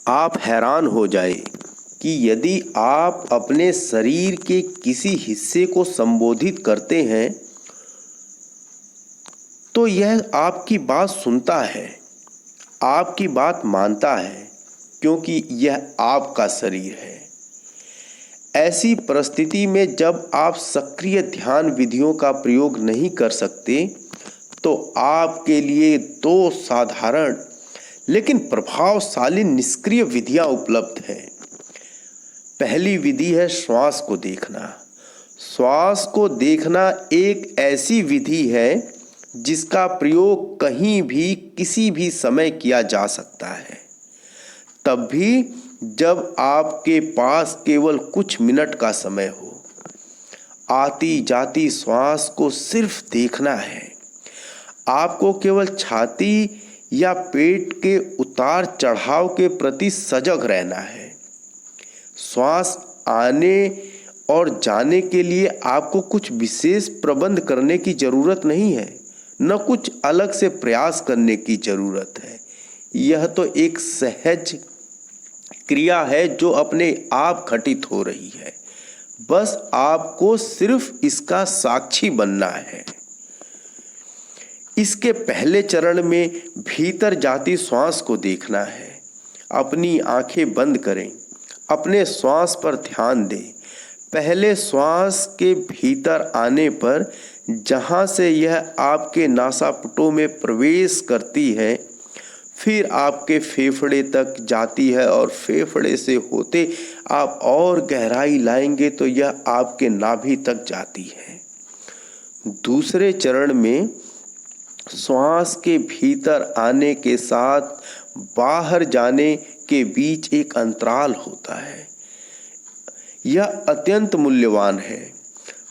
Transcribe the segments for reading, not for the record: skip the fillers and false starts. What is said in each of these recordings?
आप हैरान हो जाए कि यदि आप अपने शरीर के किसी हिस्से को संबोधित करते हैं तो यह आपकी बात सुनता है, आपकी बात मानता है, क्योंकि यह आपका शरीर है। ऐसी परिस्थिति में जब आप सक्रिय ध्यान विधियों का प्रयोग नहीं कर सकते तो आपके लिए दो साधारण लेकिन प्रभावशाली निष्क्रिय विधियां उपलब्ध हैं। पहली विधि है श्वास को देखना। श्वास को देखना एक ऐसी विधि है जिसका प्रयोग कहीं भी किसी भी समय किया जा सकता है, तब भी जब आपके पास केवल कुछ मिनट का समय हो। आती जाती श्वास को सिर्फ देखना है। आपको केवल छाती या पेट के उतार चढ़ाव के प्रति सजग रहना है। श्वास आने और जाने के लिए आपको कुछ विशेष प्रबंध करने की जरूरत नहीं है, न कुछ अलग से प्रयास करने की जरूरत है। यह तो एक सहज क्रिया है जो अपने आप घटित हो रही है। बस आपको सिर्फ इसका साक्षी बनना है। इसके पहले चरण में भीतर जाती श्वास को देखना है। अपनी आंखें बंद करें, अपने श्वास पर ध्यान दें। पहले श्वास के भीतर आने पर जहां से यह आपके नासापुटों में प्रवेश करती है, फिर आपके फेफड़े तक जाती है और फेफड़े से होते आप और गहराई लाएंगे तो यह आपके नाभि तक जाती है। दूसरे चरण में श्वास के भीतर आने के साथ बाहर जाने के बीच एक अंतराल होता है। यह अत्यंत मूल्यवान है।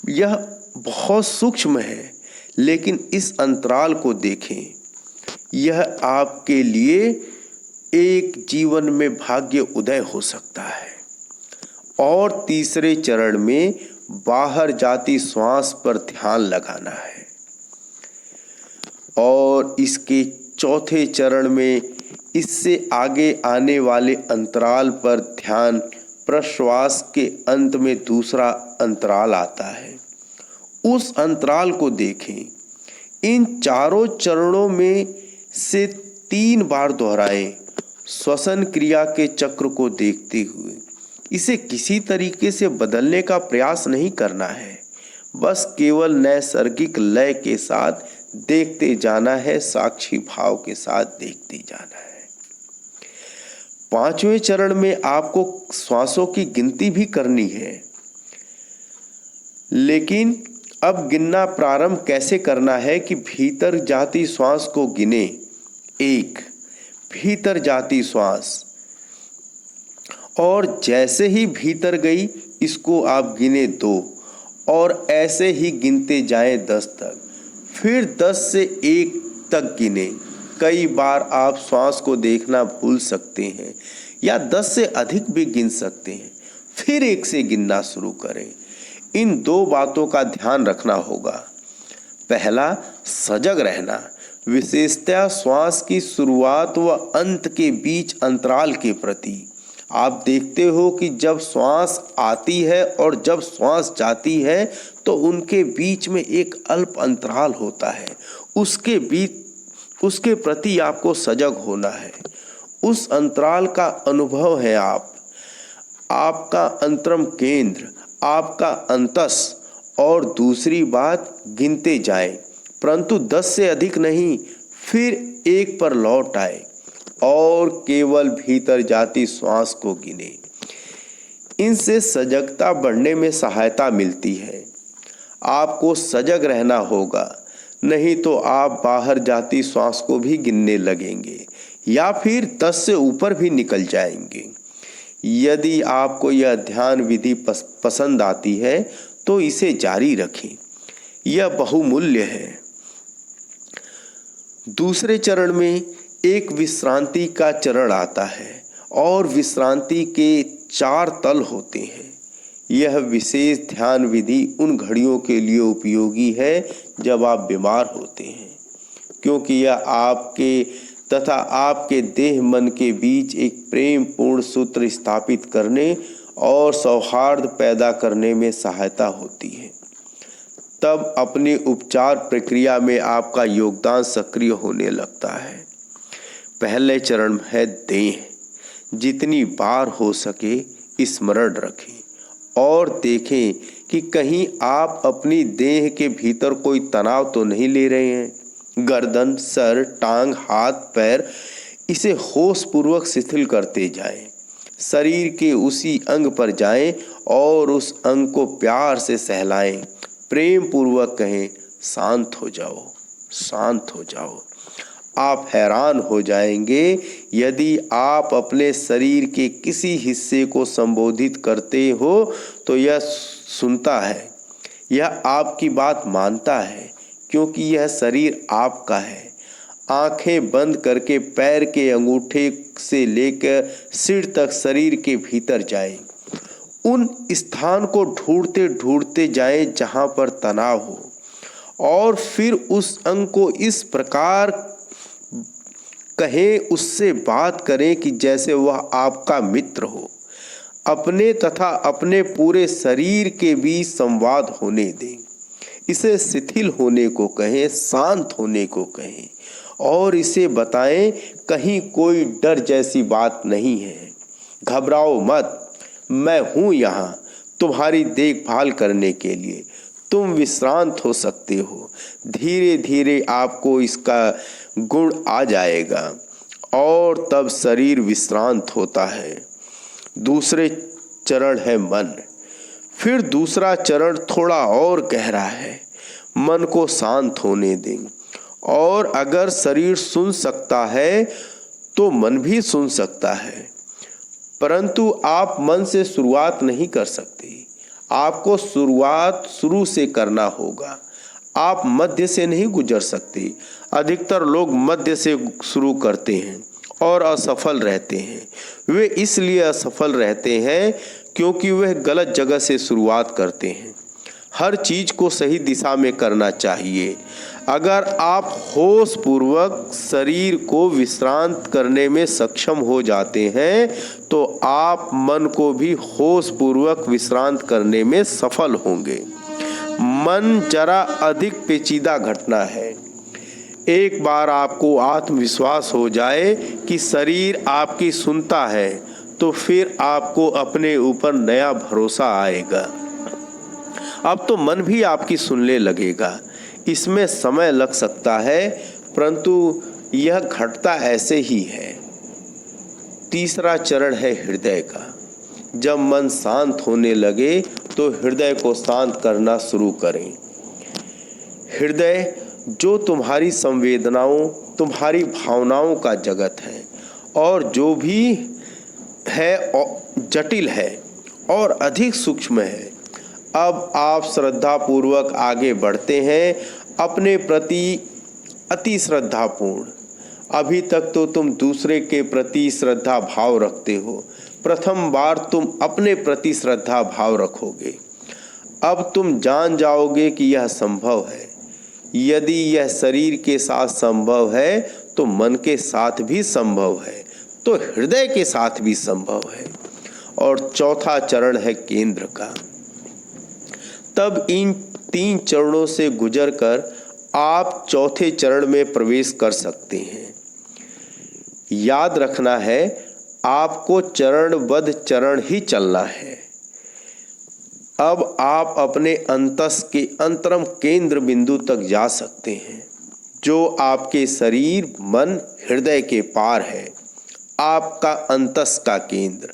यह बहुत सूक्ष्म है, लेकिन इस अंतराल को देखें। यह आपके लिए एक जीवन में भाग्य उदय हो सकता है। और तीसरे चरण में बाहर जाती श्वास पर ध्यान लगाना है। और इसके चौथे चरण में इससे आगे आने वाले अंतराल पर ध्यान। प्रश्वास के अंत में दूसरा अंतराल आता है, उस अंतराल को देखें। इन चारों चरणों में से 3 बार दोहराएं, श्वसन क्रिया के चक्र को देखते हुए। इसे किसी तरीके से बदलने का प्रयास नहीं करना है, बस केवल नैसर्गिक लय के साथ देखते जाना है, साक्षी भाव के साथ देखते जाना है। 5वें चरण में आपको श्वासों की गिनती भी करनी है, लेकिन अब गिनना प्रारंभ कैसे करना है कि भीतर जाती श्वास को गिने। 1, भीतर जाती श्वास, और जैसे ही भीतर गई इसको आप गिने 2, और ऐसे ही गिनते जाएं 10 तक। फिर 10 से 1 तक गिने। कई बार आप श्वास को देखना भूल सकते हैं या 10 से अधिक भी गिन सकते हैं। फिर 1 से गिनना शुरू करें। इन 2 बातों का ध्यान रखना होगा। पहला, सजग रहना, विशेषतः श्वास की शुरुआत व अंत के बीच अंतराल के प्रति। आप देखते हो कि जब श्वास आती है और जब श्वास जाती है तो उनके बीच में एक अल्प अंतराल होता है। उसके प्रति आपको सजग होना है। उस अंतराल का अनुभव है आपका अंतरम केंद्र, आपका अंतस। और दूसरी बात, गिनते जाएं, परंतु 10 से अधिक नहीं। फिर 1 पर लौट आए और केवल भीतर जाती श्वास को गिने। इनसे सजगता बढ़ने में सहायता मिलती है। आपको सजग रहना होगा, नहीं तो आप बाहर जाती श्वास को भी गिनने लगेंगे या फिर 10 से ऊपर भी निकल जाएंगे। यदि आपको यह ध्यान विधि पसंद आती है तो इसे जारी रखें, यह बहुमूल्य है। दूसरे चरण में एक विश्रांति का चरण आता है और विश्रांति के 4 तल होते हैं। यह विशेष ध्यान विधि उन घड़ियों के लिए उपयोगी है जब आप बीमार होते हैं, क्योंकि यह आपके तथा आपके देह मन के बीच एक प्रेम पूर्ण सूत्र स्थापित करने और सौहार्द पैदा करने में सहायता होती है। तब अपनी उपचार प्रक्रिया में आपका योगदान सक्रिय होने लगता है। पहले चरण है देह। जितनी बार हो सके स्मरण रखें और देखें कि कहीं आप अपनी देह के भीतर कोई तनाव तो नहीं ले रहे हैं। गर्दन, सर, टांग, हाथ, पैर, इसे होश पूर्वक शिथिल करते जाएं। शरीर के उसी अंग पर जाएं और उस अंग को प्यार से सहलाएं। प्रेम पूर्वक कहें, शांत हो जाओ, शांत हो जाओ। आप हैरान हो जाएंगे यदि आप अपने शरीर के किसी हिस्से को संबोधित करते हो तो यह सुनता है, यह आपकी बात मानता है, क्योंकि यह शरीर आपका है। आंखें बंद करके पैर के अंगूठे से लेकर सिर तक शरीर के भीतर जाएं। उन स्थान को ढूंढते ढूंढते जाएं जहां पर तनाव हो और फिर उस अंग को इस प्रकार कहें, उससे बात करें कि जैसे वह आपका मित्र हो। अपने तथा अपने पूरे शरीर के बीच संवाद होने दें। इसे शिथिल होने को कहें, शांत होने को कहें और इसे बताएं कहीं कोई डर जैसी बात नहीं है। घबराओ मत, मैं हूँ यहाँ तुम्हारी देखभाल करने के लिए। तुम विश्रांत हो सकते हो। धीरे धीरे आपको इसका गुण आ जाएगा और तब शरीर विश्रांत होता है। दूसरे चरण है मन। फिर दूसरा चरण थोड़ा और गहरा है। मन को शांत होने दें और अगर शरीर सुन सकता है तो मन भी सुन सकता है, परंतु आप मन से शुरुआत नहीं कर सकते। आपको शुरुआत शुरू से करना होगा। आप मध्य से नहीं गुजर सकते। अधिकतर लोग मध्य से शुरू करते हैं और असफल रहते हैं। वे इसलिए असफल रहते हैं क्योंकि वे गलत जगह से शुरुआत करते हैं। हर चीज को सही दिशा में करना चाहिए। अगर आप होश पूर्वक शरीर को विश्रांत करने में सक्षम हो जाते हैं तो आप मन को भी होश पूर्वक विश्रांत करने में सफल होंगे। मन जरा अधिक पेचीदा घटना है। एक बार आपको आत्मविश्वास हो जाए कि शरीर आपकी सुनता है तो फिर आपको अपने ऊपर नया भरोसा आएगा। अब तो मन भी आपकी सुनने लगेगा। इसमें समय लग सकता है, परंतु यह घटता ऐसे ही है। तीसरा चरण है हृदय का। जब मन शांत होने लगे तो हृदय को शांत करना शुरू करें। हृदय जो तुम्हारी संवेदनाओं, तुम्हारी भावनाओं का जगत है और जो भी है जटिल है और अधिक सूक्ष्म है। अब आप श्रद्धापूर्वक आगे बढ़ते हैं, अपने प्रति अति श्रद्धापूर्ण। अभी तक तो तुम दूसरे के प्रति श्रद्धा भाव रखते हो, प्रथम बार तुम अपने प्रति श्रद्धा भाव रखोगे। अब तुम जान जाओगे कि यह संभव है। यदि यह शरीर के साथ संभव है तो मन के साथ भी संभव है, तो हृदय के साथ भी संभव है। और चौथा चरण है केंद्र का। तब इन 3 चरणों से गुजरकर आप चौथे चरण में प्रवेश कर सकते हैं। याद रखना है, आपको चरणबद्ध चरण ही चलना है। अब आप अपने अंतस के अंतरम केंद्र बिंदु तक जा सकते हैं, जो आपके शरीर, मन, हृदय के पार है। आपका अंतस का केंद्र।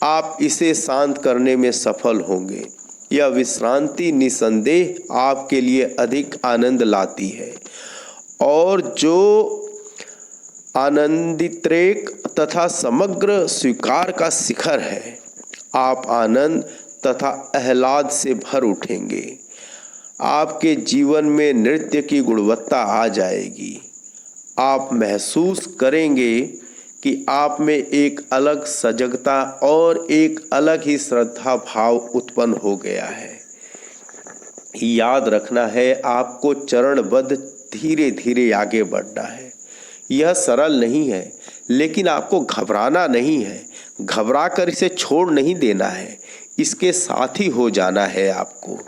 आप इसे शांत करने में सफल होंगे। यह विश्रांति निसंदेह आपके लिए अधिक आनंद लाती है और जो आनंदित्रेक तथा समग्र स्वीकार का शिखर है। आप आनंद तथा आह्लाद से भर उठेंगे। आपके जीवन में नृत्य की गुणवत्ता आ जाएगी। आप महसूस करेंगे कि आप में एक अलग सजगता और एक अलग ही श्रद्धा भाव उत्पन्न हो गया है। याद रखना है, आपको चरणबद्ध धीरे धीरे आगे बढ़ना है, यह सरल नहीं है, लेकिन आपको घबराना नहीं है। घबरा कर इसे छोड़ नहीं देना है, इसके साथ ही हो जाना है आपको।